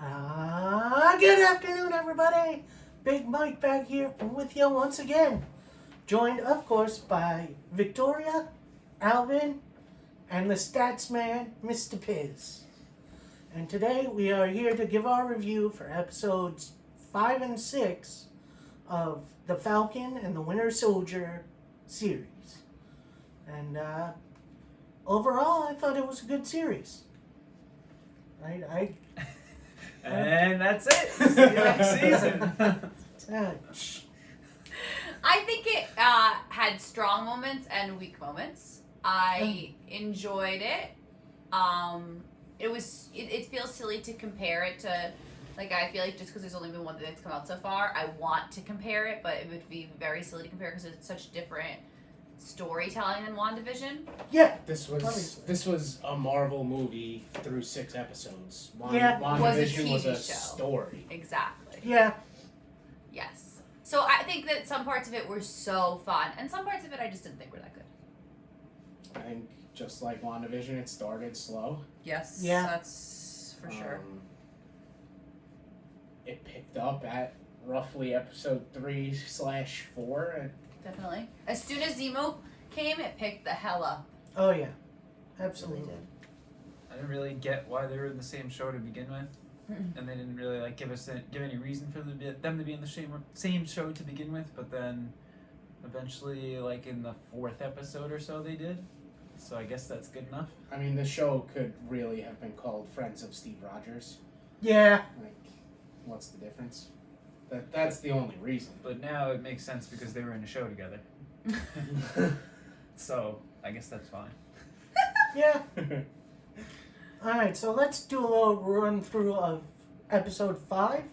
Good afternoon, everybody. Big Mike back here with you once again. Joined, of course, by Victoria, Alvin, and the stats man, Mr. Piz. And today we are here to give our review for episodes 5 and 6 of the Falcon and the Winter Soldier series. And overall, I thought it was a good series. And that's it. See you next season. I think it had strong moments and weak moments. I enjoyed it. It feels silly to compare it to, I feel like just because there's only been one that's come out so far, I want to compare it, but it would be very silly to compare because it's such different storytelling than WandaVision. Yeah. This was a Marvel movie through 6 episodes. Yeah. WandaVision was a show. story. Exactly. Yeah. Yes. So I think that some parts of it were so fun, and some parts of it I just didn't think were that good. I think just like WandaVision, it started slow. Yes. Yeah. That's for sure. It picked up at roughly episode 3/4. Definitely. As soon as Zemo came, it picked the hell up. Oh, yeah. Absolutely. I didn't really get why they were in the same show to begin with, and they didn't really give any reason for them to be in the same show to begin with. But then, eventually, in the 4th episode or so, they did. So I guess that's good enough. I mean, the show could really have been called Friends of Steve Rogers. Yeah. What's the difference? That's the only reason. But now it makes sense because they were in a show together. So I guess that's fine. Yeah. Alright, so let's do a little run through of episode 5,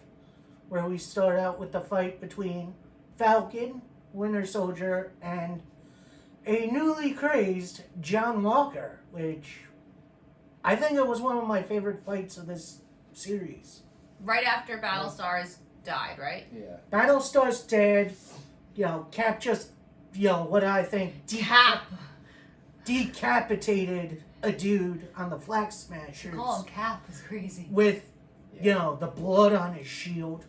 where we start out with the fight between Falcon, Winter Soldier, and a newly crazed John Walker, which I think it was one of my favorite fights of this series. Right after Battlestars died, right? Yeah. Battlestar's dead. Cap just, what I think decapitated a dude on the Flag Smashers. Call him Cap was crazy. With, the blood on his shield.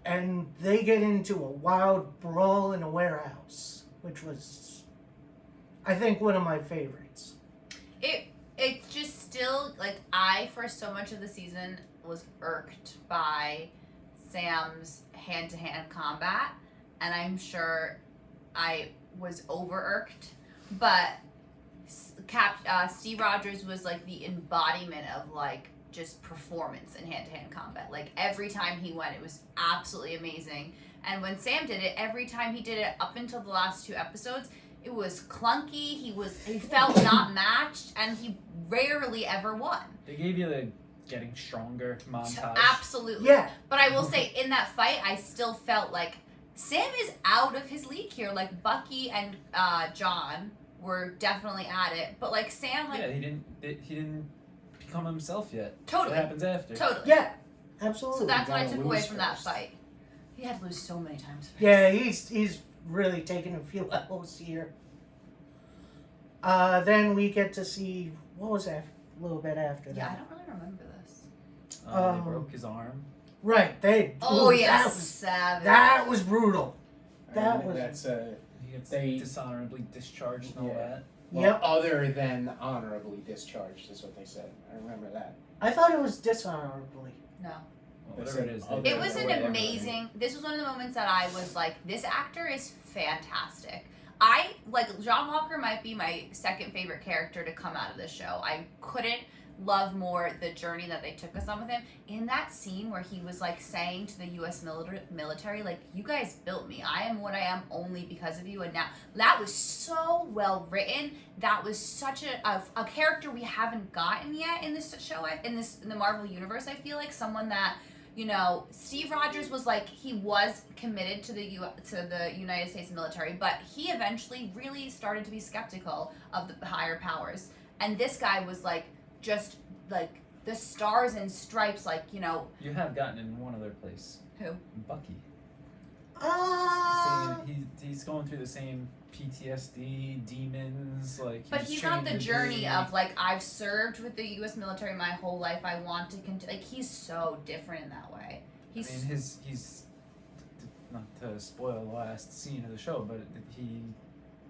And they get into a wild brawl in a warehouse, which was, I think, one of my favorites. It just still, I, for so much of the season, was irked by Sam's hand-to-hand combat, and I'm sure I was over-irked, but Steve Rogers was, the embodiment of, just performance in hand-to-hand combat. Every time he went, it was absolutely amazing, and when Sam did it, every time he did it up until the last 2 episodes, it was clunky, he felt not matched, and he rarely ever won. They gave you the getting stronger montage. Absolutely. Yeah. But I will say, in that fight, I still felt like Sam is out of his league here. Bucky and John were definitely at it, but Sam, yeah, he didn't become himself yet. Totally. What happens after? Totally. Yeah, absolutely. So that's what I gotta took away lose from that first. fight. He had to lose so many times. Yeah, he's really taken a few levels here. Then we get to see, what was that a little bit after that? Yeah, I don't really remember this. They broke his arm. Right, Oh, that yes, was, savage. that was brutal. That And was... that's He gets They- dishonorably discharged and all Yeah. that. Yep. other than honorably discharged is what they said. I remember that. I thought it was dishonorably. No. Well, They whatever said it is. other they It did was an whatever. amazing. This was one of the moments that I was like, this actor is fantastic. I John Walker might be my second favorite character to come out of this show. I couldn't love more the journey that they took us on with him. In that scene where he was saying to the U.S. military, you guys built me. I am what I am only because of you. And now that was so well written. That was such a character we haven't gotten yet in this show, in the Marvel universe. I feel like someone that, Steve Rogers was he was committed to the United States military, but he eventually really started to be skeptical of the higher powers. And this guy was just the stars and stripes, You have gotten in one other place. Who? Bucky. He's going through the same PTSD, demons, like. But he's on the journey of like, I've served with the U.S. military my whole life. I want to continue. Like, he's so different in that way. I mean, he's not to spoil the last scene of the show, but he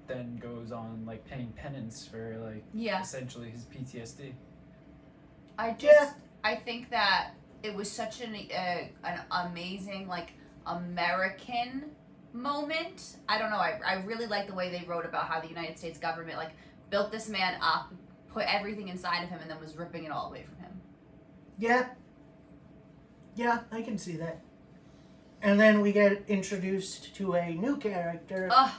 then goes on like paying penance for like essentially his PTSD. I think that it was such an amazing like American moment. I don't know. I really like the way they wrote about how the United States government like built this man up, put everything inside of him, and then was ripping it all away from him. Yeah, I can see that. And then we get introduced to a new character. Ugh.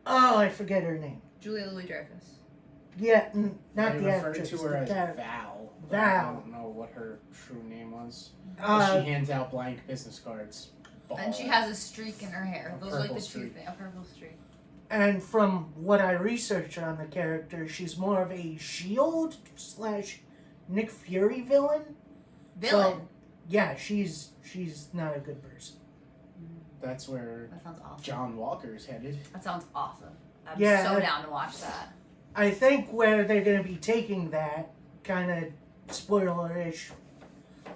Oh, I forget her name. Julia Louis-Dreyfus. Yeah, not They the refer actress. to her the as character. Val. but Val. I don't know what her true name was. Uh, she hands out blank business cards. And she has a streak in her hair. A Those are like the purple two streak. things. A purple streak. And from what I researched on the character, she's more of a S.H.I.E.L.D. / Nick Fury villain. Villain. So, yeah, she's not a good person. That's where That sounds awesome. John Walker's headed. That sounds awesome. I'm Yeah, so down to watch that. I think where they're going to be taking that, kind of spoiler-ish.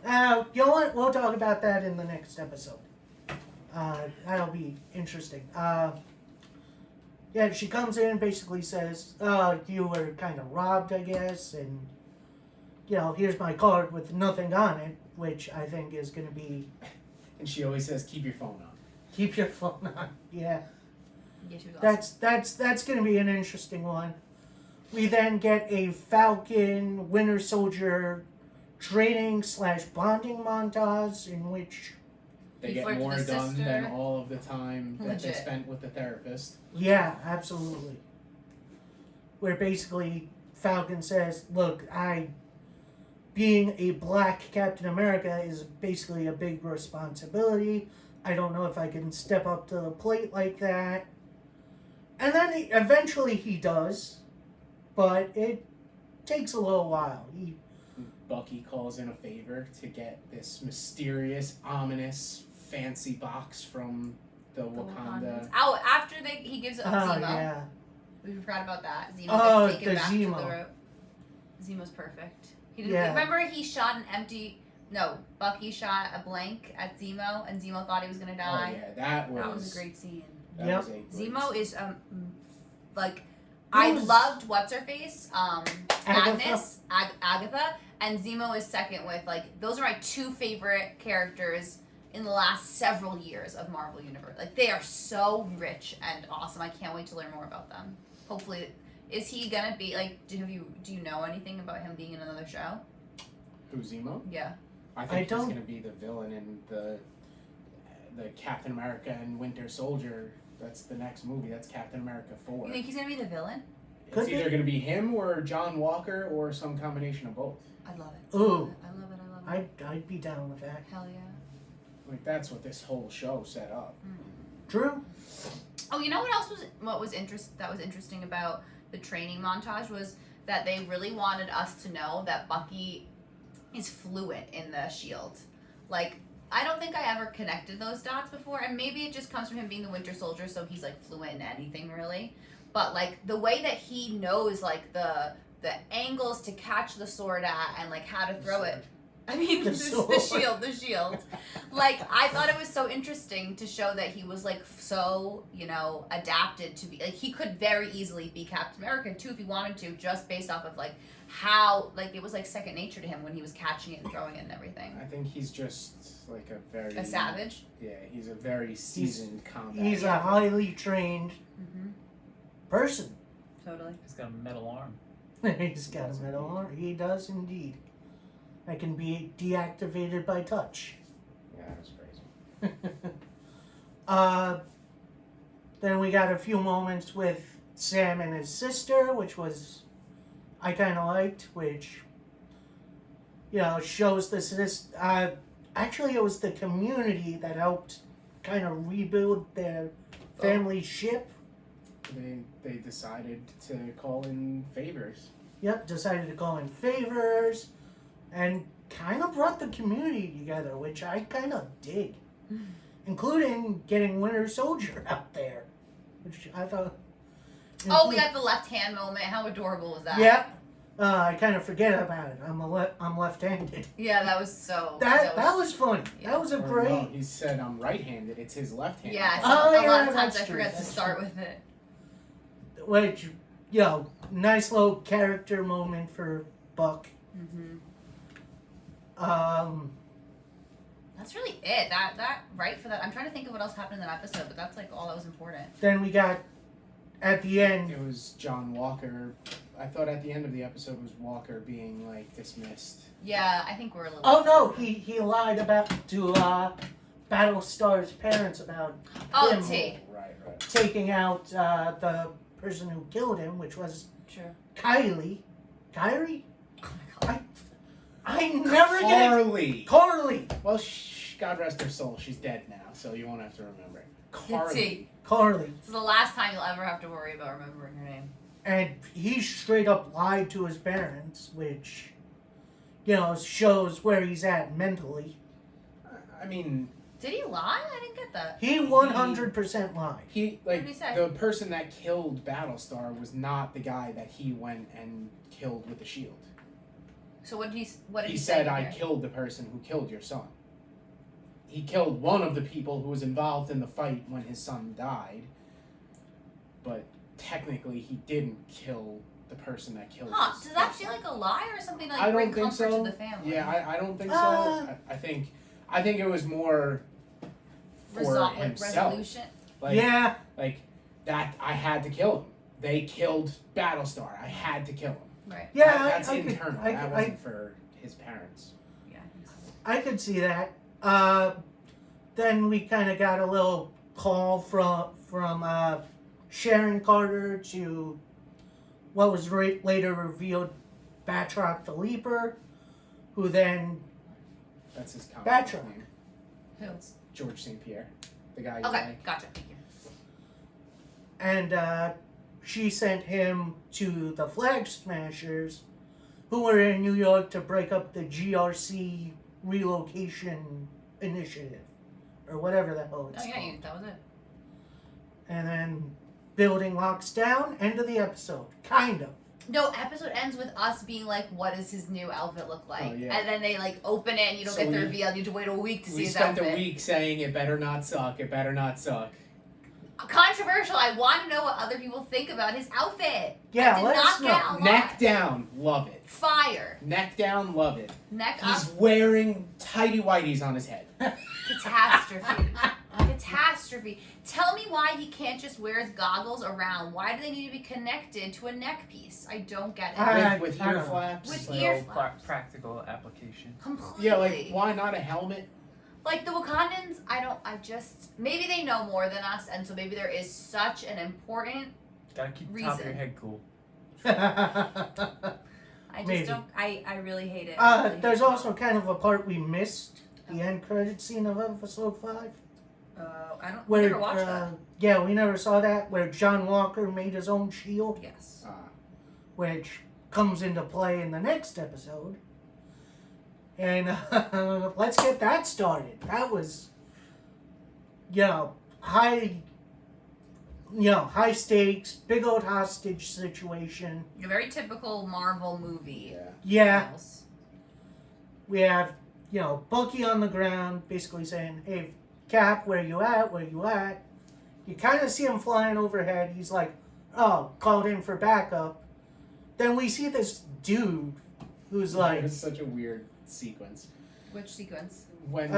You know what? We'll talk about that in the next episode. That'll be interesting. Yeah, she comes in and basically says, you were kind of robbed, I guess, and, here's my card with nothing on it, which I think is going to be... And she always says, keep your phone on. Keep your phone on. Yeah. Yeah, she was awesome. That's going to be an interesting one. We then get a Falcon Winter Soldier training / bonding montage in which, They He get flirts more with the done sister. than all of the time that they Legit. spent with the therapist. yeah, absolutely. Where basically Falcon says, look, being a black Captain America is basically a big responsibility. I don't know if I can step up to the plate like that. And then eventually he does, but it takes a little while. Bucky calls in a favor to get this mysterious, ominous, fancy box from the Wakanda. Oh, after he gives it up Oh, Zemo. yeah. We forgot about that. Zemo Oh, gets taken the back Zemo. to the rope. Zemo's perfect. He didn't Yeah. remember he shot an empty. No, Bucky shot a blank at Zemo, and Zemo thought he was gonna Oh die. yeah, that was a great scene. That Yep. was a great Zemo scene. is I was- loved what's her face, Agatha. Agnes, Agatha, and Zemo is second with those are my two favorite characters in the last several years of Marvel Universe. Like they are so rich and awesome. I can't wait to learn more about them. Hopefully, is he gonna be do you know anything about him being in another show? Who, Zemo? Yeah. I think he's going to be the villain in the Captain America and Winter Soldier. That's the next movie. That's Captain America 4. You think he's gonna be the villain? Could It's be. either going to be him or John Walker or some combination of both. I'd love it. Ooh. I love it. I'd be down with that. Hell yeah. Like that's what this whole show set up. Drew? Oh, you know what else was interesting about the training montage was that they really wanted us to know that Bucky is fluent in the shield. Like, I don't think I ever connected those dots before, and maybe it just comes from him being the Winter Soldier, so he's fluent in anything really. But the way that he knows the angles to catch the sword at and how to throw it. I mean, The the sword. shield. I thought it was so interesting to show that he was so, adapted to be, he could very easily be Captain America too if he wanted to, just based off of how, it was second nature to him when he was catching it and throwing it and everything. I think he's just a very... A savage? Yeah, he's a very seasoned combat. He's a highly trained Mm-hmm. person. Totally. He's got a metal arm. He's got a metal arm. He does indeed. That can be deactivated by touch. Yeah, that's crazy. Then we got a few moments with Sam and his sister, which I kind of liked, which, shows this, actually it was the community that helped kind of rebuild their family ship. They decided to call in favors. Yep, decided to call in favors and kind of brought the community together, which I kind of dig. including getting Winter Soldier out there, which I thought. Oh, we got the left hand moment. How adorable was that? Yeah. I kind of forget about it. I'm left-handed. Yeah, that was so. That was funny. Yeah. That was a Or great. no, he said I'm right-handed. It's his left hand. Yeah, so Oh, a yeah, lot of times that's I true, forget to that's start true. with it. Which, nice little character moment for Buck. Mm-hmm. Um, That's really it. That right for that. I'm trying to think of what else happened in that episode, but that's like all that was important. then we got at the end. It was John Walker. I thought at the end of the episode was Walker being like dismissed. Yeah, I think we're a little. Oh no, he lied to Battlestar's parents about Oh, him T. Right. taking out the person who killed him, which was True. Kylie. Kyrie? Oh my god. I never get it. Carly. Carly. Well, God rest her soul. She's dead now, so you won't have to remember it. Carly. T. Carly. This is the last time you'll ever have to worry about remembering her name. And he straight up lied to his parents, which, shows where he's at mentally. I mean, Did he lie? I didn't get that. He 100% lied. he What did he say? the person that killed Battlestar was not the guy that he went and killed with the shield. So what did he He say? said, "I here? killed the person who killed your son." He killed one of the people who was involved in the fight when his son died, but technically he didn't kill the person that killed. Huh? his Does that son. feel like a lie or something like I bring don't think comfort so. to the family? Yeah, I don't think so. Uh, I think it was more for himself. Resolution. Like, yeah, like that. I had to kill him. They killed Battlestar. I had to kill him. Right. yeah. That's I could- internal. I that could- wasn't for his parents. Yeah. I think so. I could see that. Then we kind of got a little call from Sharon Carter to what was later revealed Batroc the Leaper, who then That's his comic Batroc. name. Who? George St. Pierre, the guy. You Okay, like. gotcha. Thank you. and she sent him to the Flag Smashers, who were in New York to break up the GRC relocation initiative, or whatever the hell it's Oh yeah, called. that was it. And then building locks down. End of the episode. Kind of. No, episode ends with us being like, "What does his new outfit look like?" Oh, yeah. And then they like open it, and you don't So get the we- reveal. You have to wait a week to see We his spent outfit. a week saying it better not suck. It better not suck. Controversial. I want to know what other people think about his outfit. Yeah, I did let not us get know. a lot. Neck down, love it. Fire. Neck down, love it. Neck He's up. wearing tighty whities on his head. Catastrophe. Catastrophe. Tell me why he can't just wear his goggles around. Why do they need to be connected to a neck piece? I don't get it. With I ear don't know. flaps. With like- ear- Practical application. Completely. Yeah, like why not a helmet? Like the Wakandans, maybe they know more than us, and so maybe there is such an important. Gotta keep the top of your Reason. head cool. I just Maybe. don't. I really hate it. I really There's hate it. also kind of a part we missed. The end credit scene of episode 5. I don't. Where, never watched that. Yeah, we never saw that. Where John Walker made his own shield, Yes. which comes into play in the next episode. And let's get that started. That was, high stakes, big old hostage situation. A very typical Marvel movie. Yeah, Yes. we have, Bucky on the ground basically saying, hey, Cap, where you at? Where you at? You kind of see him flying overhead. He's like, oh, called in for backup. Then we see this dude who's like, It was such a weird sequence. Which sequence? When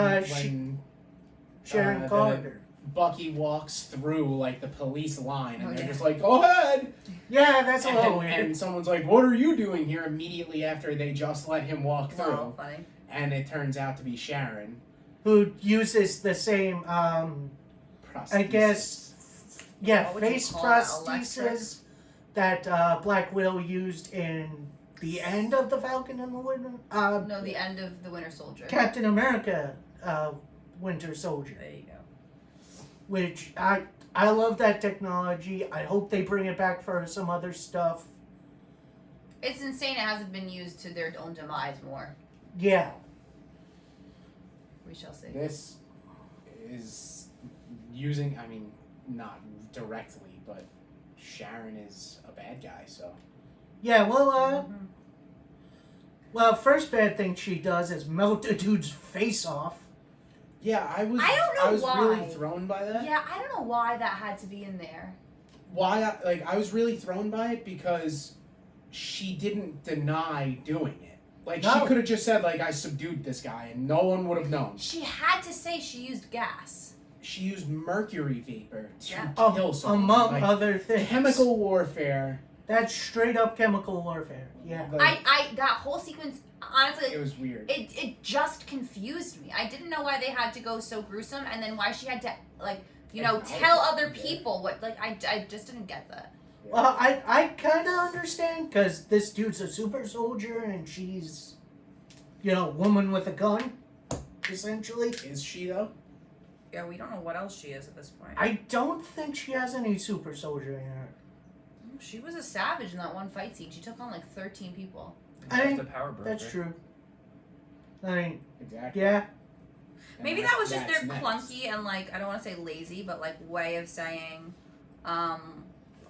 Sharon the- Carter. Bucky walks through like the police line and Oh, they're yeah. just like, go ahead! Yeah, that's a little And weird. someone's like, what are you doing here immediately after they just let him walk through? Wow, funny. And it turns out to be Sharon. Who uses the same, I Prosthesis. guess, What would you face call that, prosthesis that Black Widow used in the end of the Falcon and the Winter, No, the end of the Winter Soldier. Captain America, Winter Soldier. There you go. Which I love that technology. I hope they bring it back for some other stuff. It's insane. It hasn't been used to their own demise more. Yeah. We shall see. This is using. I mean, not directly, but Sharon is a bad guy. So Yeah, well, first bad thing she does is melt a dude's face off. yeah, I was. I don't know I was why. really thrown by that. Yeah, I don't know why that had to be in there. Why? I was really thrown by it because she didn't deny doing it. Like she No. could have just said like I subdued this guy and no one would have known. She had to say she used gas. She used mercury vapor to Yeah. kill someone. Among like, other things. chemical warfare. That's straight up chemical warfare. Yeah. Like, That whole sequence, honestly, it was weird. it just confused me. I didn't know why they had to go so gruesome, and then why she had to tell other people what. Like I just didn't get that. Well, I kind of understand because this dude's a super soldier and she's, woman with a gun, essentially. Is she though? Yeah, we don't know what else she is at this point. I don't think she has any super soldier in her. She was a savage in that one fight scene. She took on like 13 people. I mean, the power broker. That's true. I mean, Exactly. yeah. And Maybe that was just that's their next. clunky and like I don't want to say lazy, but like way of saying,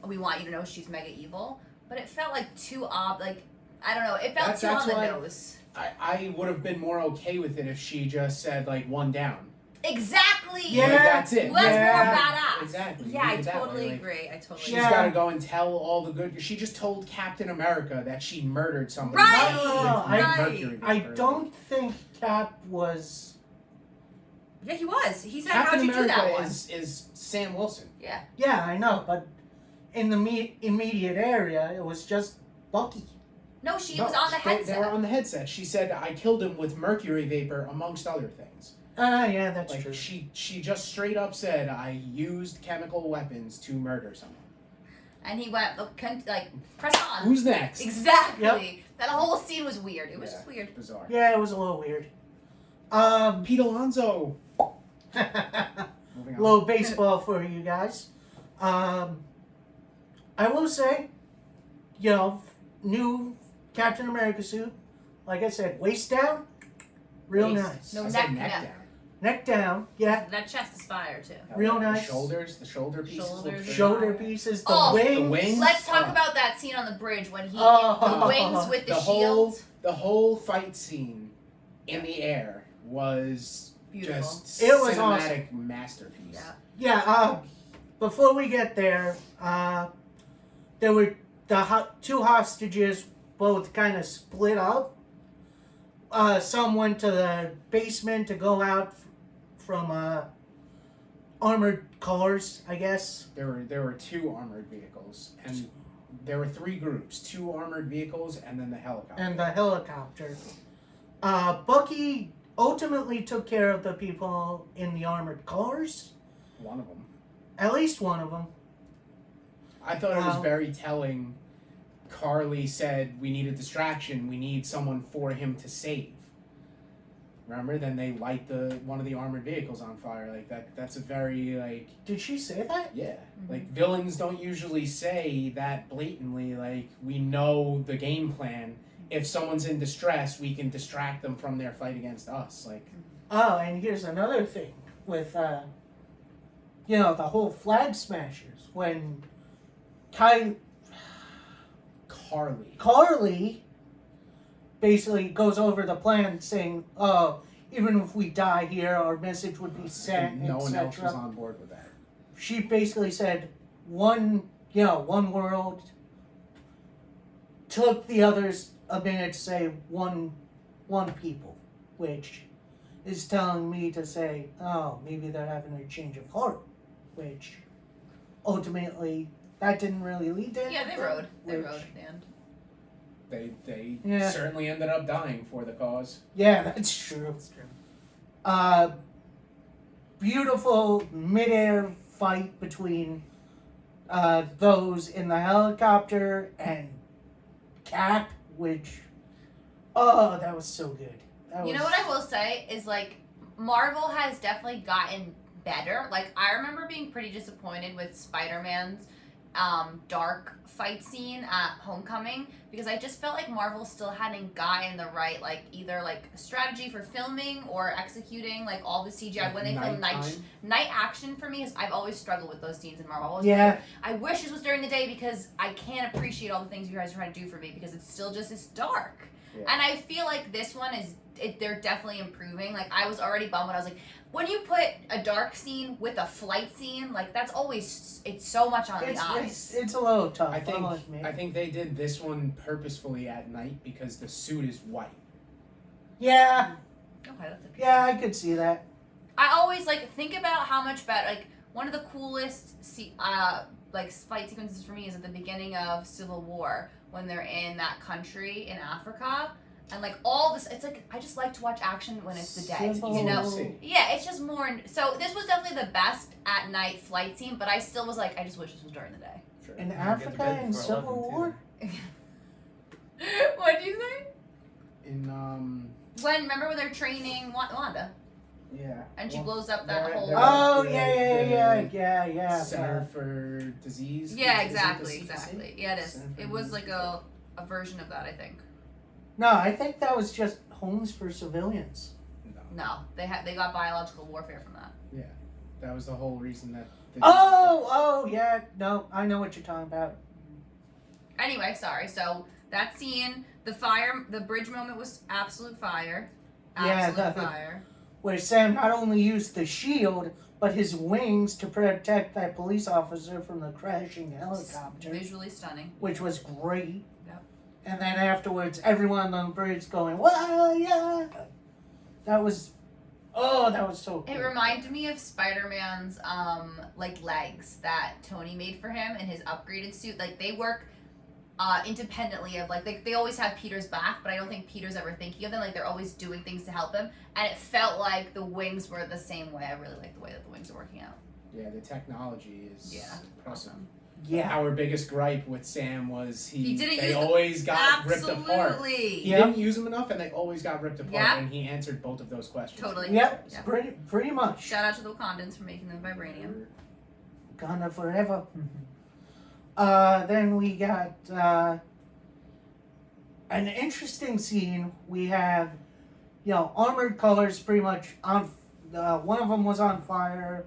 we want you to know she's mega evil. But it felt like too like I don't know. It felt That's too on the why- nose. I would have been more okay with it if she just said like one down. Exactly. Yeah. Like, that's it. Well, that's Yeah. more badass. Exactly. Yeah, I Leave it that totally way, like, agree. I totally She's agree. Yeah. got to go and tell all the good. She just told Captain America that she murdered somebody. Right, with right. mercury I vapor. don't think Cap was. Yeah, he was. He said, Captain "How'd you do that America one?" is Sam Wilson. Yeah. Yeah, I know, but in the immediate area, it was just Bucky. No, she No, was on the they headset. were on the headset. She said, "I killed him with mercury vapor, amongst other things." Yeah, that's Like true. she just straight up said, "I used chemical weapons to murder someone." And he went, look, press on. Who's next? Exactly. Yep. That whole scene was weird. It was Yeah. just weird. Bizarre. Yeah, it was a little weird. Pete Alonso. Moving on. little baseball for you guys. I will say, new Captain America suit. Like I said, waist down, real Waist. nice. No, I said neck down. down. Neck down, yeah. That chest is fire too. Real The nice. shoulders, the shoulder pieces. Shoulders. look good. Shoulder pieces, the Oh, wings. the wings. Let's talk Oh. about that scene on the bridge when he Oh. the wings with the, The shield. whole fight scene in the air was Beautiful. just It was cinematic masterpiece. Yeah. Yeah, before we get there, there were the two hostages both kind of split up. Some went to the basement to go out from armored cars, I guess. There were two armored vehicles, and there were three groups: two armored vehicles, and then the helicopter. And the helicopter. Bucky ultimately took care of the people in the armored cars. One of them. At least one of them. I thought it was Wow. very telling. Carly said, "We need a distraction. We need someone for him to save." Remember? Then they light one of the armored vehicles on fire. Like that. That's a very like. Did she say that? Yeah. Mm-hmm. Like villains don't usually say that blatantly. Like we know the game plan. If someone's in distress, we can distract them from their fight against us. Like. Oh, and here's another thing with, the whole flag smashers. When Carly basically goes over the plan saying, oh, even if we die here, our message would be sent, No one else was etc. on board with that. She basically said, one world took the others a minute to say one people, which is telling me to say, oh, maybe they're having a change of heart, which ultimately that didn't really lead to Yeah, they anything, rode. They which- rode at the end. They Yeah. certainly ended up dying for the cause. Yeah, that's true. That's true. Beautiful midair fight between those in the helicopter and Cap, which, that was so good. You know what I will say is like Marvel has definitely gotten better. Like I remember being pretty disappointed with Spider-Man's dark fight scene at Homecoming, because I just felt like Marvel still hadn't gotten the right, like, either like strategy for filming or executing like all the CGI when they film night action. For me, is I've always struggled with those scenes in Marvel. I've always been like, I wish this was during the day because I can't appreciate all the things you guys are trying to do for me because it's still just it's dark. Yeah. And I feel like this one is they're definitely improving. Like, I was already bummed when I was like, when you put a dark scene with a flight scene, like, that's always, it's so much on the eyes. It's a little tough. I think they did this one purposefully at night because the suit is white. Yeah. Okay, that's a piece. Yeah, I could see that. I always, like, think about how much better, like, one of the coolest, like, fight sequences for me is at the beginning of Civil War when they're in that country in Africa. And, like, all this, it's like, I just like to watch action when it's the day, you know? Yeah, it's just more, so this was definitely the best at night flight scene, but I still was like, I just wish this was during the day. Sure. In Africa in Civil War? What do you think? In, Remember when they're training Wanda? Yeah. And she blows up that whole... Oh, yeah. Center for Disease. Yeah, exactly. Yeah, it is. It was like a version of that, I think. No, I think that was just homes for civilians. No, they got biological warfare from that. Yeah, that was the whole reason that. Yeah. No, I know what you're talking about. Anyway, sorry. So that scene, the bridge moment was absolute fire. Absolute fire. Where Sam not only used the shield, but his wings to protect that police officer from the crashing helicopter. Visually stunning. Which was great. Yep. And then afterwards, everyone on the bridge going, "Wow, yeah!" That was so cool. It reminded me of Spider-Man's like legs that Tony made for him in his upgraded suit. Like, they work independently of like they always have Peter's back, but I don't think Peter's ever thinking of them. Like, they're always doing things to help him, and it felt like the wings were the same way. I really like the way that the wings are working out. Yeah, the technology is impressive. Awesome. Yeah. Our biggest gripe with Sam was they got ripped apart. He didn't use them enough, and they always got ripped apart. And he answered both of those questions. Totally. Yep. Pretty much. Shout out to the Wakandans for making them vibranium. Wakanda forever. Then we got an interesting scene. We have, armored colors pretty much on. One of them was on fire.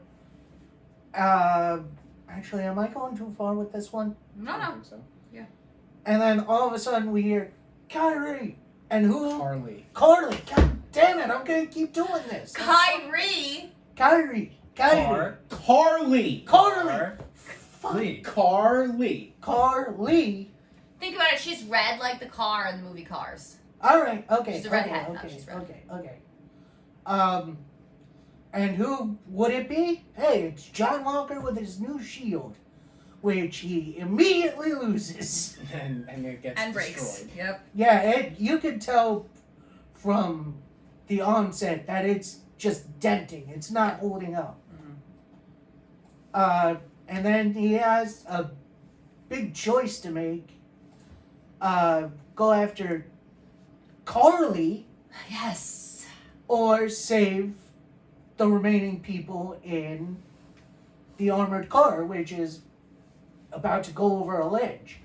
Actually, am I going too far with this one? No. I think so. Yeah. And then all of a sudden we hear Kyrie and who? Carly. God damn it! I'm gonna keep doing this. Kyrie. Carly. Think about it. She's red like the car in the movie Cars. All right. Okay. She's a redhead. She's red. Okay. And who would it be? Hey, it's John Walker with his new shield, which he immediately loses. And it gets destroyed. Breaks. Yep. Yeah, you could tell from the onset that it's just denting. It's not holding up. Mm-hmm. And then he has a big choice to make. Go after Carly. Yes. Or save the remaining people in the armored car, which is about to go over a ledge.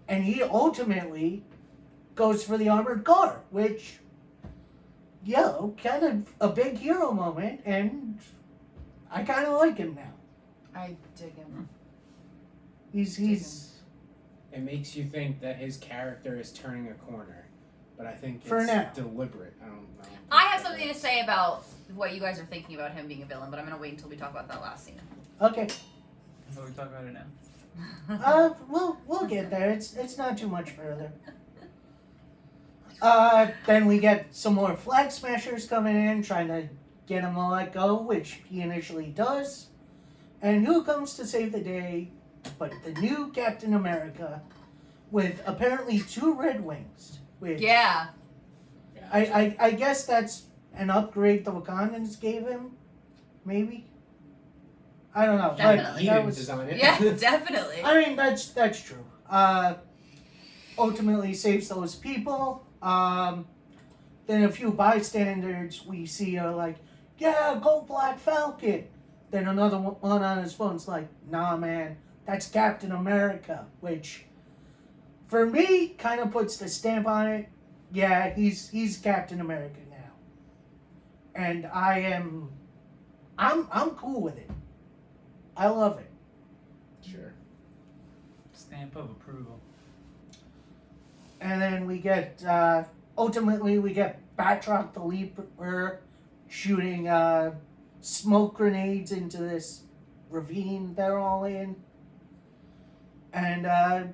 And he ultimately goes for the armored car, which, kind of a big hero moment, and I kind of like him now. I dig him. He's It makes you think that his character is turning a corner, but I think it's For now. deliberate. I don't know. I have something to say about what you guys are thinking about him being a villain, but I'm going to wait until we talk about that last scene. okay. So we talk about it now. We'll get there. It's not too much further. Then we get some more Flag Smashers coming in, trying to get him to let go, which he initially does. And who comes to save the day but the new Captain America with apparently 2 red wings. Which Yeah. I guess that's an upgrade the Wakandans gave him, maybe? I don't know. Definitely. But He that didn't was, design it. Yeah, definitely. I mean, that's true. Ultimately saves those people. Then a few bystanders we see are like, yeah, go Black Falcon. Then another one on his phone's like, nah, man, that's Captain America, which for me kind of puts the stamp on it. Yeah, he's Captain America now, and I'm cool with it. I love it. Sure. Stamp of approval. And then we get ultimately we get Batroc the Leaper shooting smoke grenades into this ravine they're all in, and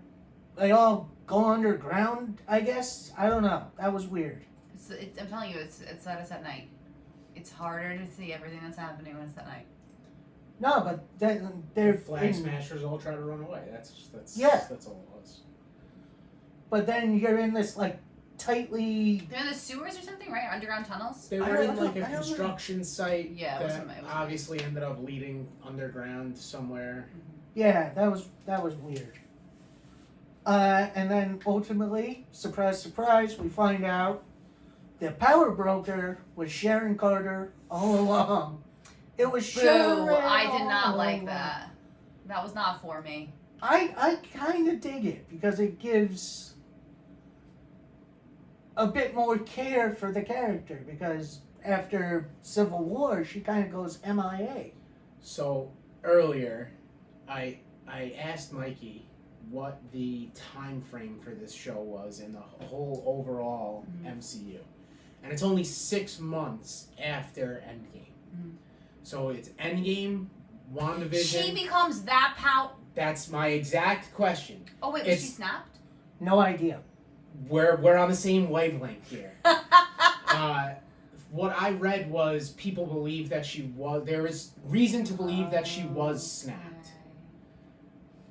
they all go underground. I guess I don't know. That was weird. I'm telling you, it's at night. It's harder to see everything that's happening when it's at night. No, but then they're Flag in, smashers all try to run away. That's Yeah. That's all it was. but then you're in this like tightly. They're in the sewers or something, right? Underground tunnels. They I were don't in like know. a I don't know. construction site Yeah, it that wasn't- it wasn't obviously ended up leading underground somewhere. Yeah, that was weird. And then ultimately, surprise, surprise, we find out the power broker was Sharon Carter all along. It was Boo! Sharon. I did not all like along. that. That was not for me. I kind of dig it because it gives a bit more care for the character because after Civil War, she kind of goes MIA. So earlier, I asked Mikey what the time frame for this show was in the whole overall MCU, and it's only 6 months after Endgame. Mhm. So it's Endgame, WandaVision. She becomes that That's my exact question. Oh wait, was she It's- snapped? No idea. We're on the same wavelength here. What I read was people believe that there is reason to believe that she was snapped.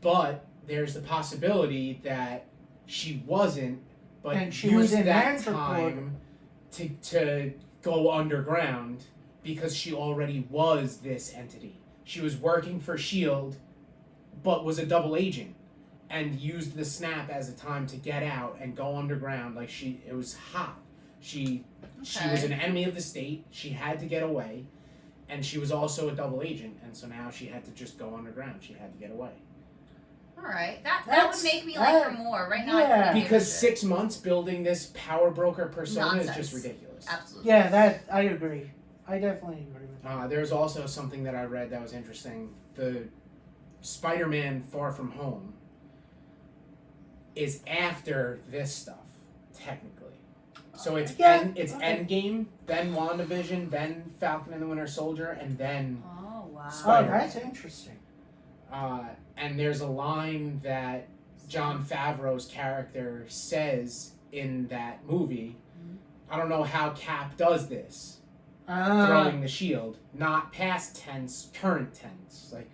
But there's the possibility that she wasn't, but And she used was in that Manticore. time to go underground because she already was this entity. She was working for S.H.I.E.L.D., but was a double agent and used the snap as a time to get out and go underground. Like it was hot. She was an enemy of the state. She had to get away, and she was also a double agent, and so now she had to just go underground. She had to get away. All right, that That's- would make me like her more. Right now, I yeah. couldn't give Because a shit. 6 months building this power broker persona is Nonsense. just ridiculous. Absolutely. Yeah, that I agree. I definitely agree with that. There's also something that I read that was interesting. The Spider-Man Far From Home is after this stuff, technically. So it's Yeah, it's okay. Endgame, then WandaVision, then Falcon and the Winter Soldier, and then Oh wow. Oh, Spider-Man. that's interesting. and there's a line that Jon Favreau's character says in that movie. I don't know how Cap does this. Throwing the shield, not past tense, current tense, like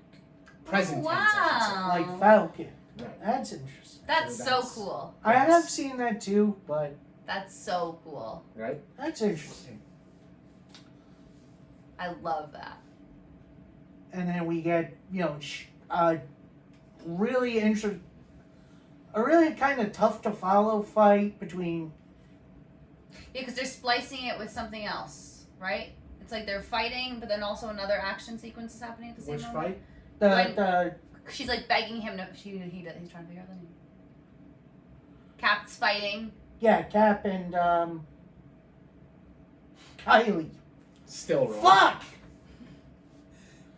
present tense. I Wow. like Falcon. should say. Right. That's interesting. That's So so that's- cool. I have That's- seen that too, but That's so cool. Right. that's interesting. I love that. And then we get, really a really kind of tough to follow fight between. Yeah, because they're splicing it with something else, right? It's like they're fighting, but then also another action sequence is happening at the same Which moment. fight? The She's like begging him to. He's trying to figure out the name. Cap's fighting. yeah, Cap and Kylie. Still wrong. Fuck!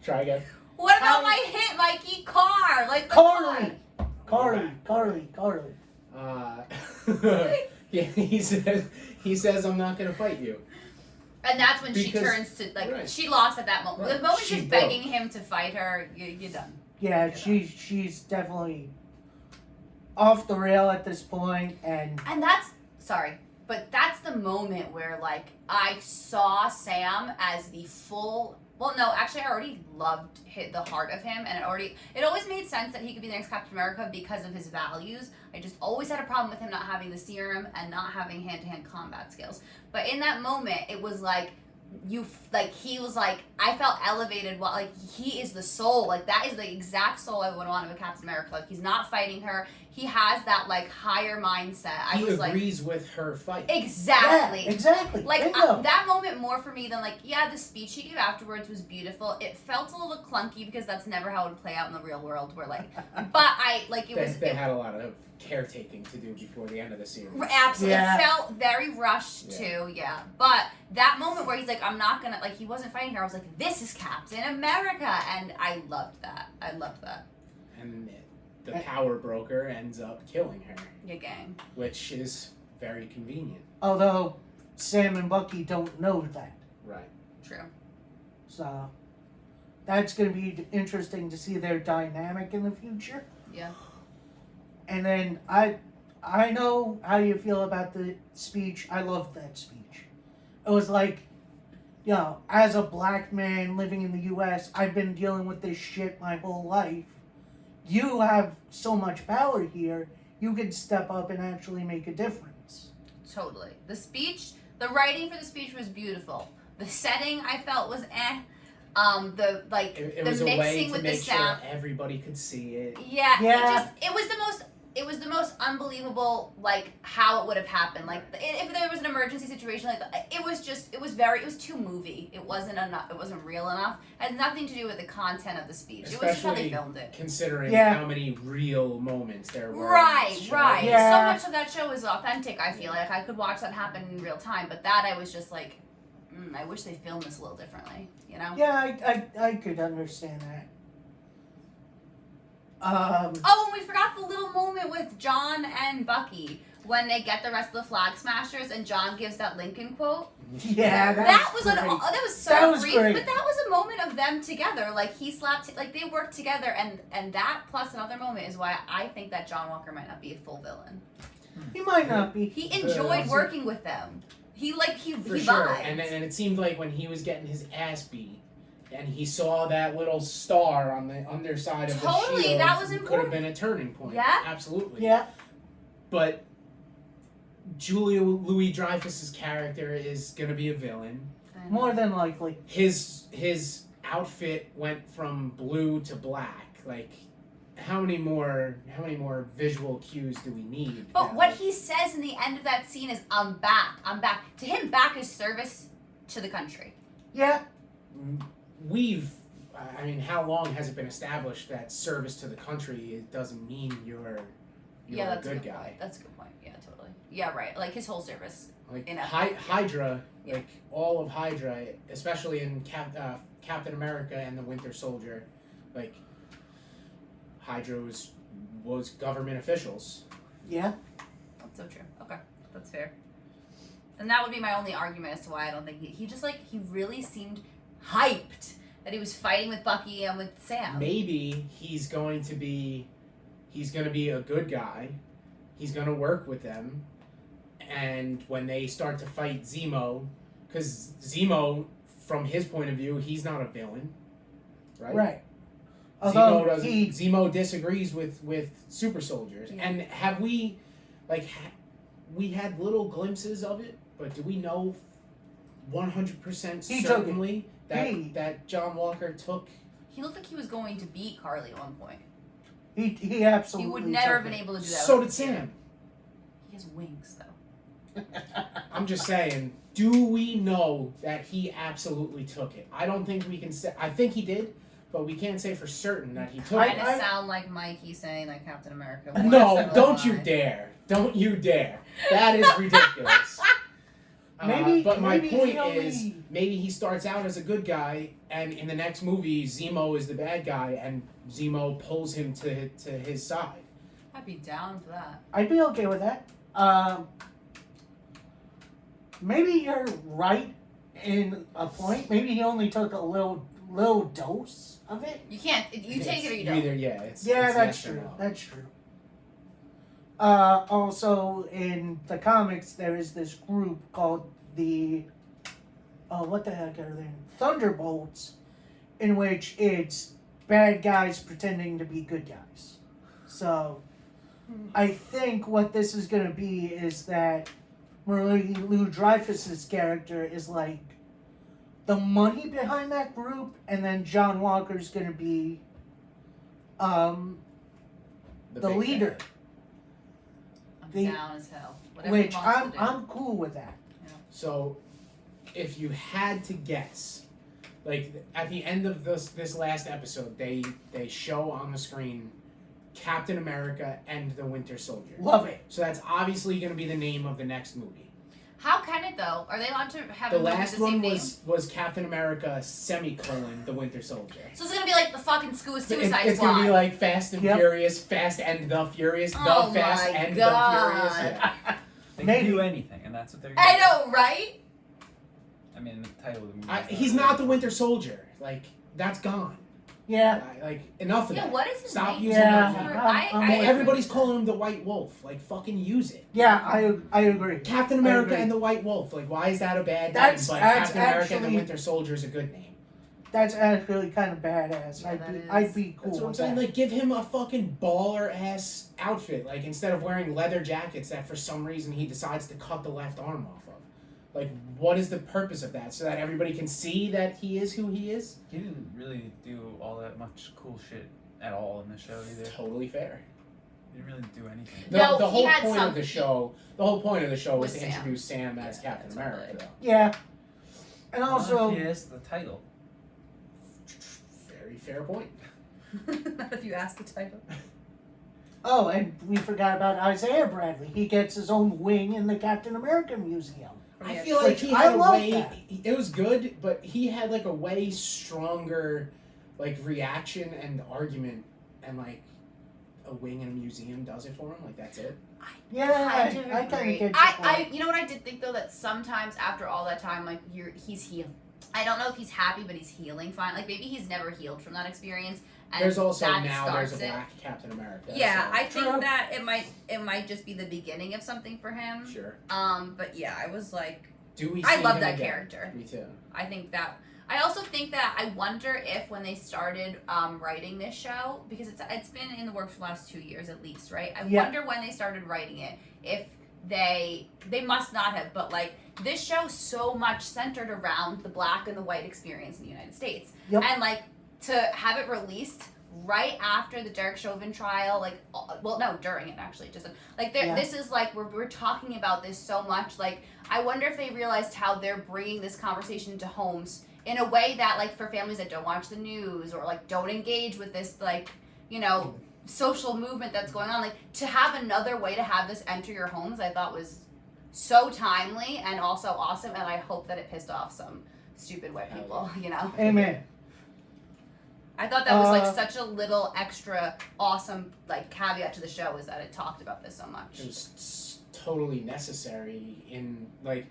Try again. What about Kylie. my hit, Mikey? Car, like the Carly. car. Carly. Yeah, he says I'm not gonna fight you. And that's when she Because- turns to like right. she lost at that moment. Right. The moment She she's broke. begging him to fight her, you're done. Yeah, she's definitely off the rail at this point, and And that's but that's the moment where like I saw Sam as the full. Well, no, actually, I already hit the heart of him, and it always made sense that he could be the next Captain America because of his values. I just always had a problem with him not having the serum and not having hand-to-hand combat skills. But in that moment, it was like he was like I felt elevated. Like he is the soul. Like that is the exact soul I would want of a Captain America. Like he's not fighting her. he has that like higher mindset. He agrees with her fight. Exactly. Yeah, exactly. Like Bingo. that moment more for me than like the speech he gave afterwards was beautiful. It felt a little clunky because that's never how it would play out in the real world. Where like, but I like it was. They had a lot of caretaking to do before the end of the series. Absolutely, Yeah. it felt very rushed too. Yeah, but that moment where he's like, "I'm not gonna," like he wasn't fighting her. I was like, "This is Captain America," and I loved that. And the power broker ends up killing her, Yeah, gang. which is very convenient. Although Sam and Bucky don't know that. Right. True. So that's going to be interesting to see their dynamic in the future. Yeah. And then I know how you feel about the speech. I loved that speech. It was like, you know, as a black man living in the U.S., I've been dealing with this shit my whole life. You have so much power here, you can step up and actually make a difference. Totally. The writing for the speech was beautiful. The setting I felt was eh. It the was a way mixing to with make the sound. sure everybody could see it. Yeah. It was the most unbelievable, like, how it would have happened. Like, if there was an emergency situation, like, it was too movie. It wasn't enough. It wasn't real enough. It had nothing to do with the content of the speech. It was just how they filmed it. Considering how many real moments there were. Right. Yeah. So much of that show is authentic, I feel like. I could watch that happen in real time, but that I was just like, I wish they filmed this a little differently, you know? Yeah, I could understand that. And we forgot the little moment with John and Bucky when they get the rest of the Flag Smashers and John gives that Lincoln quote. Yeah, that was so That was brief, great. but that was a moment of them together. Like he slapped, like they worked together, and that plus another moment is why I think that John Walker might not be a full villain. He might not be. He enjoyed working with them. He For he sure. vibed. And it seemed like when he was getting his ass beat, and he saw that little star on the underside of the shield, Totally, that was could have important. been a turning point. Yeah. Absolutely. Yeah. But Julia Louis-Dreyfus's character is gonna be a villain. More than likely. His outfit went from blue to black. Like, how many more visual cues do we need? But what he says in the end of that scene is, "I'm back. I'm back." To him, back is service to the country. Yeah. I mean, how long has it been established that service to the country doesn't mean you're That's a good guy. guy? That's a good point. Yeah, totally. Yeah, right. Like his whole service. Like In a- Hydra, Yeah. like all of Hydra, especially in Captain America and the Winter Soldier, like Hydra was government officials. Yeah. That's so true. Okay, that's fair. And that would be my only argument as to why I don't think he just like he really seemed hyped that he was fighting with Bucky and with Sam. Maybe he's going to be a good guy. He's going to work with them. And when they start to fight Zemo, because Zemo, from his point of view, he's not a villain, right? Right. Although Zemo disagrees with super soldiers. Yeah. And have we, we had little glimpses of it, but do we know 100% certainly that John Walker took? He looked like he was going to beat Carly at one point. He absolutely. He would never have took been it. able to do that. So with did Sam. He has wings though. I'm just saying, do we know that he absolutely took it? I don't think we can say. I think he did, but we can't say for certain that he took Kind it. of sound like Mikey saying that Captain America. No, don't you dare! Don't you dare! That is ridiculous. But my maybe point he only- is, maybe he starts out as a good guy, and in the next movie, Zemo is the bad guy, and Zemo pulls him to his side. I'd be down for that. I'd be okay with that. Maybe you're right in a point. Maybe he only took a little dose of it. You can't. You take it or you don't. Either, That's yes or true. no. That's true. Also, in the comics, there is this group called the what the heck are they? Thunderbolts, in which it's bad guys pretending to be good guys. So, I think what this is going to be is that Marie Lou Dreyfus's character is like the money behind that group, and then John Walker's going to be the big leader. guy. The- down as hell. Whatever which he wants to do. I'm cool with that. So, if you had to guess, like at the end of this last episode, they show on the screen Captain America and the Winter Soldier. Love it. So that's obviously going to be the name of the next movie. How can it though? Are they allowed to have The a movie with last the same one name? was Captain America semicolon the Winter Soldier. So it's gonna be like the fucking Suicide It's Squad. gonna be like Fast and Yep. Furious, Fast and the Furious, Oh the Fast my and God. the Furious. Yeah. They Maybe. can do anything, and that's what they're. I doing. know, right? I mean, the title of the movie. He's not the Winter Soldier. Like that's gone. Yeah. Like enough of Yeah, that. what is his Stop name? using Yeah. that. I'm with Everybody's calling him the White Wolf. Like fucking use it. Yeah, I agree. Captain America agree. and the White Wolf. Like why is that a bad That's- name? But that's Captain America and the actually- Winter Soldier is a good name. That's actually kind of badass. Yeah, that is. I'd be cool That's what I'm with saying. that. Like, give him a fucking baller ass outfit. Like, instead of wearing leather jackets that for some reason he decides to cut the left arm off of. Like, what is the purpose of that? So that everybody can see that he is who he is? He didn't really do all that much cool shit at all in the show either. Totally fair. He didn't really do anything. No, The he whole had point some- of the show. The whole point of the show was Was to Sam. introduce Sam as Yeah, Captain totally. America. Though. Yeah. And Not also, if you ask the title. Very fair point. Not if you ask the title. oh, and we forgot about Isaiah Bradley. He gets his own wing in the Captain America Museum. I Yeah. feel like Which he I had a love way. that. It was good, but he had like a way stronger, like reaction and argument, and like a wing in a museum does it for him. Like that's it. Yeah, Kind of I kind of agree. get your I, point. you know what I did think though, that sometimes after all that time, like he's healed. I don't know if he's happy, but he's healing fine. Like maybe he's never healed from that experience. And There's also that now there's a starts it. black Captain America. Yeah, so- I think True. that it might just be the beginning of something for him. Sure. But yeah, I was like, Do we? I see love him that again? character. Me too. I think that. I also think that I wonder if when they started writing this show, because it's been in the works for the last 2 years at least, right? I Yeah. wonder when they started writing it if they must not have, but like this show so much centered around the black and the white experience in the United States, Yep. and like to have it released right after the Derek Chauvin trial, like well no during it actually, just like Yeah. this is like we're talking about this so much. Like I wonder if they realized how they're bringing this conversation into homes in a way that like for families that don't watch the news or like don't engage with this like social movement that's going on, like to have another way to have this enter your homes, I thought was so timely and also awesome, and I hope that it pissed off some stupid white people. Amen. I thought that was like Uh, such a little extra awesome like caveat to the show, is that it talked about this so much. It was totally necessary. In like,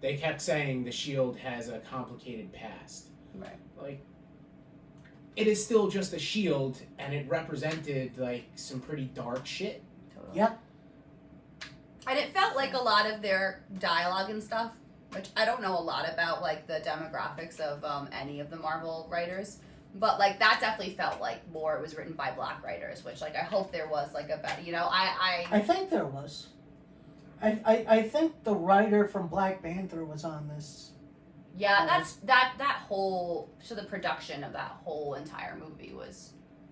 they kept saying the Shield has a complicated past. Right. Like, it is still just a shield, and it represented like some pretty dark shit. Totally. Yep. And it felt like a lot of their dialogue and stuff, which I don't know a lot about, like the demographics of any of the Marvel writers, but like that definitely felt like more it was written by black writers, which like I hope there was like a better, I think there was. I think the writer from Black Panther was on this. yeah, that's that whole, so the production of that whole entire movie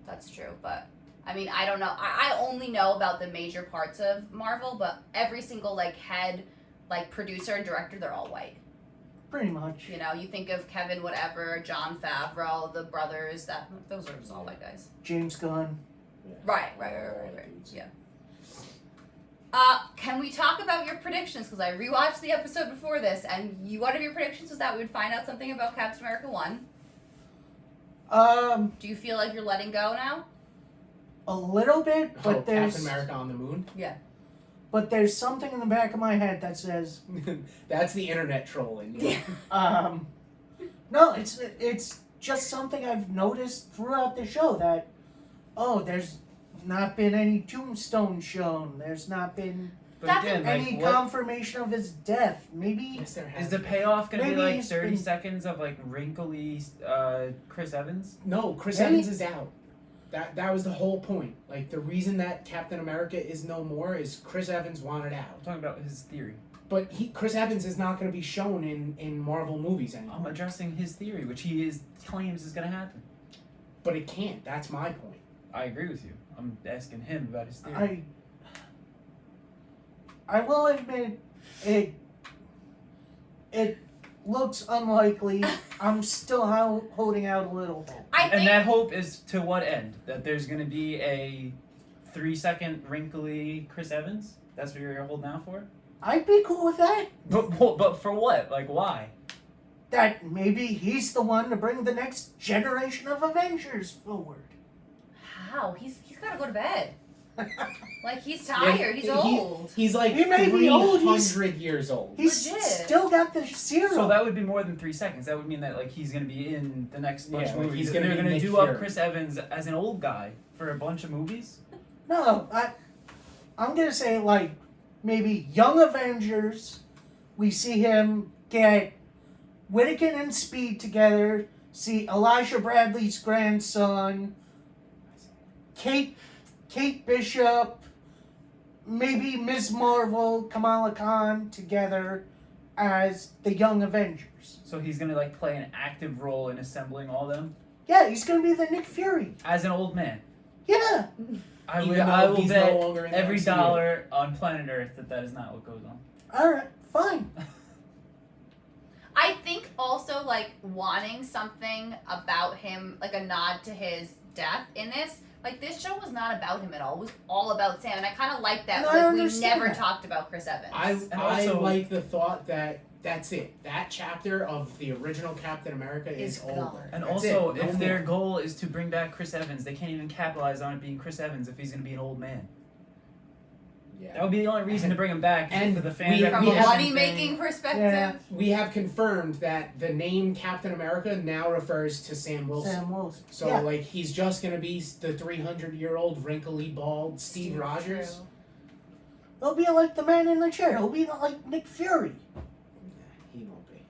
that's true, but I mean, I don't know. I only know about the major parts of Marvel, but every single like head, like producer and director, they're all white. Pretty much. You think of Kevin whatever, Jon Favreau, the brothers, those are just all white guys. James Gunn. Right. Yeah. Can we talk about your predictions? Because I rewatched the episode before this, and one of your predictions was that we would find out something about Captain America 1. Do you feel like you're letting go now? A little bit, but Oh, there's Captain America on the moon. but there's something in the back of my head that says, That's the internet trolling. Yeah. no, it's just something I've noticed throughout the show that, there's not been any tombstone shown. There's not been But That's again, any like, what confirmation of his death. Maybe Yes, there has is the been. payoff gonna Maybe be like he's 30 been- seconds of like wrinkly Chris Evans? No, Chris Maybe- Evans is out. That was the whole point. Like, the reason that Captain America is no more is Chris Evans wanted I'm out. talking about his theory. But Chris Evans is not going to be shown in Marvel movies I'm anymore. addressing his theory, which he claims is gonna happen. But it can't. That's my point. I agree with you. I'm asking him about his theory. I will admit, it looks unlikely. I'm still holding out a little hope. I think And that hope is to what end? That there's going to be a 3-second wrinkly Chris Evans? That's what you're holding out for? I'd be cool with that. But for what? Like, why? That maybe he's the one to bring the next generation of Avengers forward. how he's got to go to bed. Like he's tired. He's old. He's like He may be old, 300 years old. He's Legit. still got the serum. So that would be more than 3 seconds. That would mean that like he's going to be in the next bunch of like, movies. he's And gonna they're be going to Nick do up Fury. Chris Evans as an old guy for a bunch of movies? No, I'm gonna say like maybe Young Avengers. We see him get Whittaker and Speed together. See Elijah Bradley's grandson. Kate Bishop. Maybe Ms. Marvel, Kamala Khan together as the Young Avengers. So he's going to like play an active role in assembling all them Yeah, he's gonna be the Nick Fury. as an old man. Yeah. I Even will though he's bet no longer in the every MCU. dollar on planet Earth that is not what goes on. All right. Fine. I think also like wanting something about him, like a nod to his death in this. Like this show was not about him at all. It was all about Sam, and I kind of like that. And I Like we understand never that. talked about Chris Evans. And I also- like the thought that that's it. That chapter of the original Captain America is It's over. gone. And That's also, it. No if their more. goal is to bring back Chris Evans, they can't even capitalize on it being Chris Evans if he's going to be an old man. That Yeah. would be the only reason to bring him back And for the fan we- From we a have- money making perspective. Yeah. We have confirmed that the name Captain America now refers to Sam Wilson. Sam Wilson. So yeah. like he's just gonna be the 300-year-old wrinkly bald Steve Rogers. He'll be like the man in the chair. He'll be like Nick Fury. He won't be.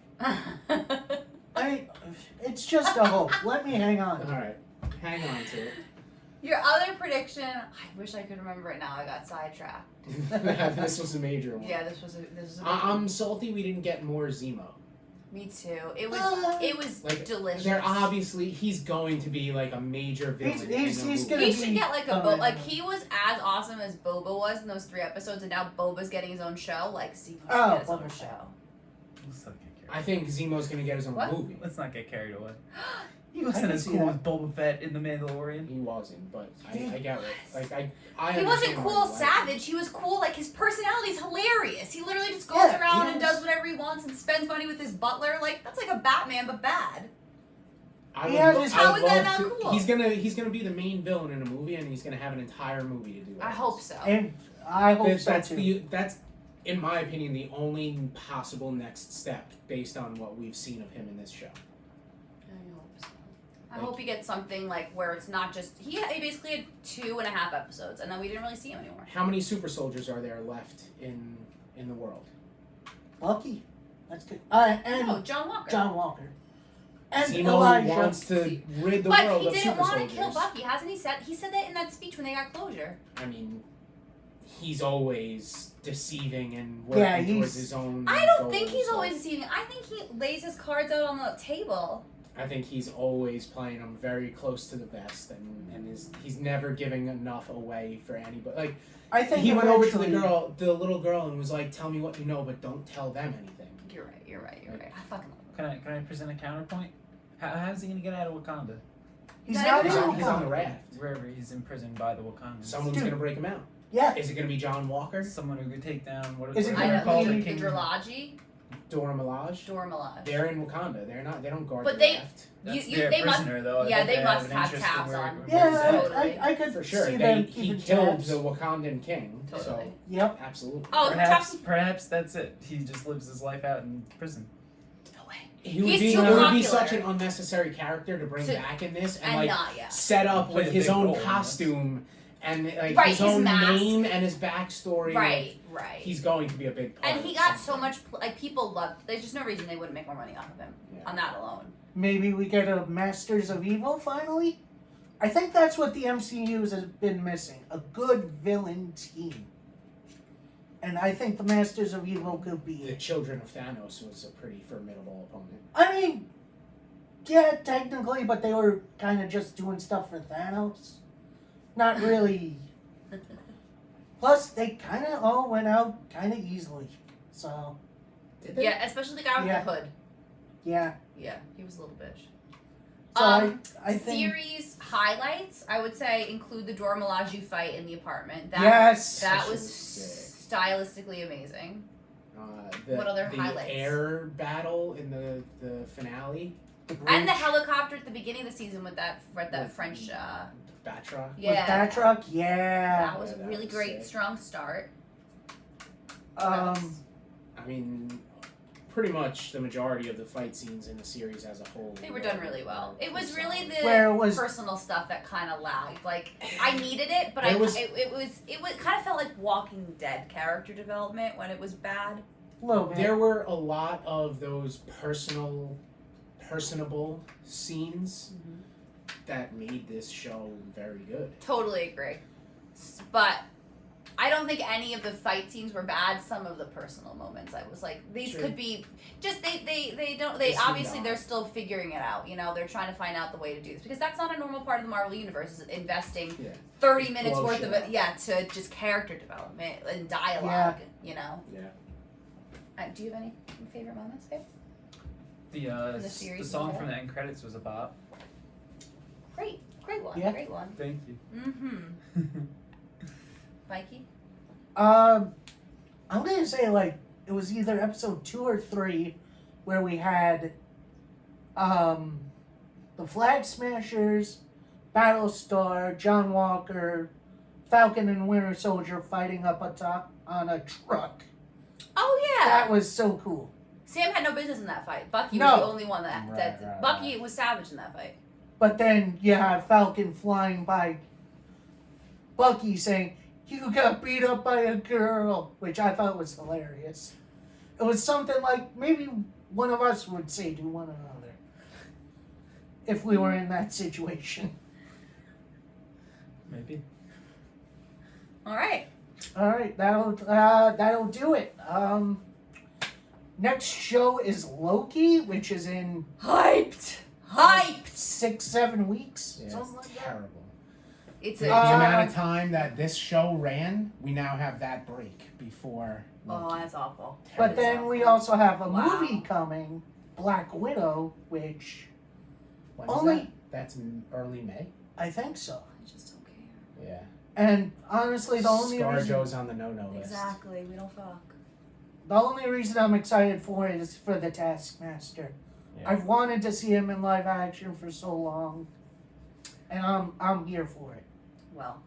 It's just a hope. Let me hang on. All right, hang on to it. Your other prediction, I wish I could remember it now. I got sidetracked. This was a major one. Yeah, this was a big I'm salty we didn't get more Zemo. Me too. It was Like, delicious. They're obviously he's going to be like a major villain. He's in the movie. gonna He be should get like a coming. like he was as awesome as Boba was in those 3 episodes, and now Boba's getting his own show. Like Zemo should Oh, get his own Boba. show. Let's not get carried I think Zemo's gonna get his own What? movie. Let's not get carried away. He I wasn't can as see cool that. as Boba Fett in The Mandalorian. He wasn't, but I get it. Like I He wasn't understand cool why you like savage. He was cool. Like his personality's hilarious. He literally just goes Yeah, around he and was- does whatever he wants and spends money with his butler. Like that's like a Batman but bad. I He would has lo- his- I How would is that love not to- cool? He's gonna be the main villain in a movie, and he's gonna have an entire movie to do. I with hope this. so. And I hope That- so that's too. that's in my opinion the only possible next step based on what we've seen of him in this show. I hope he gets something like where it's not just he basically had 2.5 episodes and then we didn't really see him anymore. How many super soldiers are there left in the world? Bucky. That's good. And No, John Walker. John Walker. And Zemo Elijah. wants to rid the but world he of didn't super want soldiers. to kill Bucky, hasn't he? He said that in that speech when they got closure. I mean, he's always deceiving and working Yeah, towards he's- his own. I don't goals, think he's so always deceiving. I think he lays his cards out on the table. I think he's always playing them very close to the vest, and he's never giving enough away for anybody. Like I think he went over to eventually- the little girl, and was like, "Tell me what you know, but don't tell them anything." You're right. I fucking love him. Can I present a counterpoint? How's he gonna get out of Wakanda? He's He's not not in even- He's on the Wakanda. raft. Wherever he's imprisoned by the Wakandans. Someone's Dude. gonna break him out. Yeah. Is it gonna be John Walker, Someone who could take down what Is it what I gonna are know. called be- the The King. Dralaji, Dora Milaje? Dora Milaje. They're in Wakanda. They're not. They don't guard But the they- raft. That's You- their they must- prisoner, though. I yeah, bet they must an have interest in tabs where- on. where Yeah, he's at. Totally. I could For sure. see them He keeping killed tabs. the Wakandan king. So Totally. Yep. absolutely. Oh, Perhaps that's it. He just lives his life out in prison. No way. He would He's be. too It would be popular. such an unnecessary character to bring To- back in this, and And like not yet. set up Play with a his big own role in this. costume and like Right, his his own mask. name and his backstory. Right. He's going to be a big part. And of he got so something. much like people loved. There's just no reason they wouldn't make more money off of him Yeah. on that alone. Maybe we get a Masters of Evil finally? I think that's what the MCU has been missing. A good villain team. And I think the Masters of Evil could be The it. Children of Thanos was a pretty formidable opponent. I mean, yeah, technically, but they were kind of just doing stuff for Thanos. Not really. Plus, they kind of all went out kind of easily. So, Did they? Yeah, especially the guy with Yeah. the hood. yeah. Yeah, he was a little bitch. So I think Series highlights, I would say, include the Dora Milaje fight in the apartment. That yes. that That was was sick. stylistically amazing. What other the highlights? air battle in the finale. And the Bridge helicopter at the beginning of the season with that With- French. Batra. Yeah, with that truck. Yeah. that was Yeah, a that really was great, sick. strong start. Um. I mean, pretty much the majority of the fight scenes in the series as a whole. They were done really well. It was really solid. the Where it was- personal stuff that kind of lagged. Like I needed it, but There was- it kind of felt like Walking Dead character development when it was bad. A little bit. There were a lot of those personable scenes that made this show very good. Totally agree. But I don't think any of the fight scenes were bad. Some of the personal moments, I was like, these Sure. could be just they don't They seemed obviously they're odd. still figuring it out. You know, they're trying to find out the way to do this because that's not a normal part of the Marvel universe. Is investing Yeah. 30 minutes Blow worth shit of it, up. yeah, to just character development and dialogue. You know. Yeah. Do you have any favorite moments, babe? The The series the song as a from the end credits was a bop. Great one, Yeah. great one. Thank you. Mm-hmm. Mikey. I'm gonna say like it was either episode 2 or 3 where we had the Flag Smashers, Battlestar, John Walker, Falcon and Winter Soldier fighting up atop on a truck. Oh yeah. That was so cool. Sam had no business in that fight. Bucky No. was the only one that Right, Bucky was savage in that fight. But then you have Falcon flying by Bucky saying, "You got beat up by a girl," which I thought was hilarious. It was something like maybe one of us would say to one another if we were in that situation. Maybe. All right. All right, that'll do it. Next show is Loki, which is in Hyped. 6-7 weeks. Yeah, Something it's like that. terrible. It's The a amount of time that this show ran, we now have that break before. oh, Loki. that's awful. But then we also have a Wow. movie coming, Black Widow, which When is only- that? That's in early May. I think so. I just don't care. Yeah. And honestly, the only reason ScarJo's on the no-no list. Exactly. We don't fuck. I'm excited for it is for the Taskmaster. Yeah. I've wanted to see him in live action for so long, and I'm here for it. Well.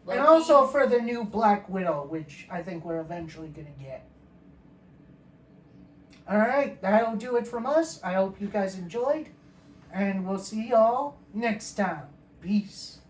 And Loki- also for the new Black Widow, which I think we're eventually gonna get. All right, that'll do it from us. I hope you guys enjoyed, and we'll see y'all next time. Peace.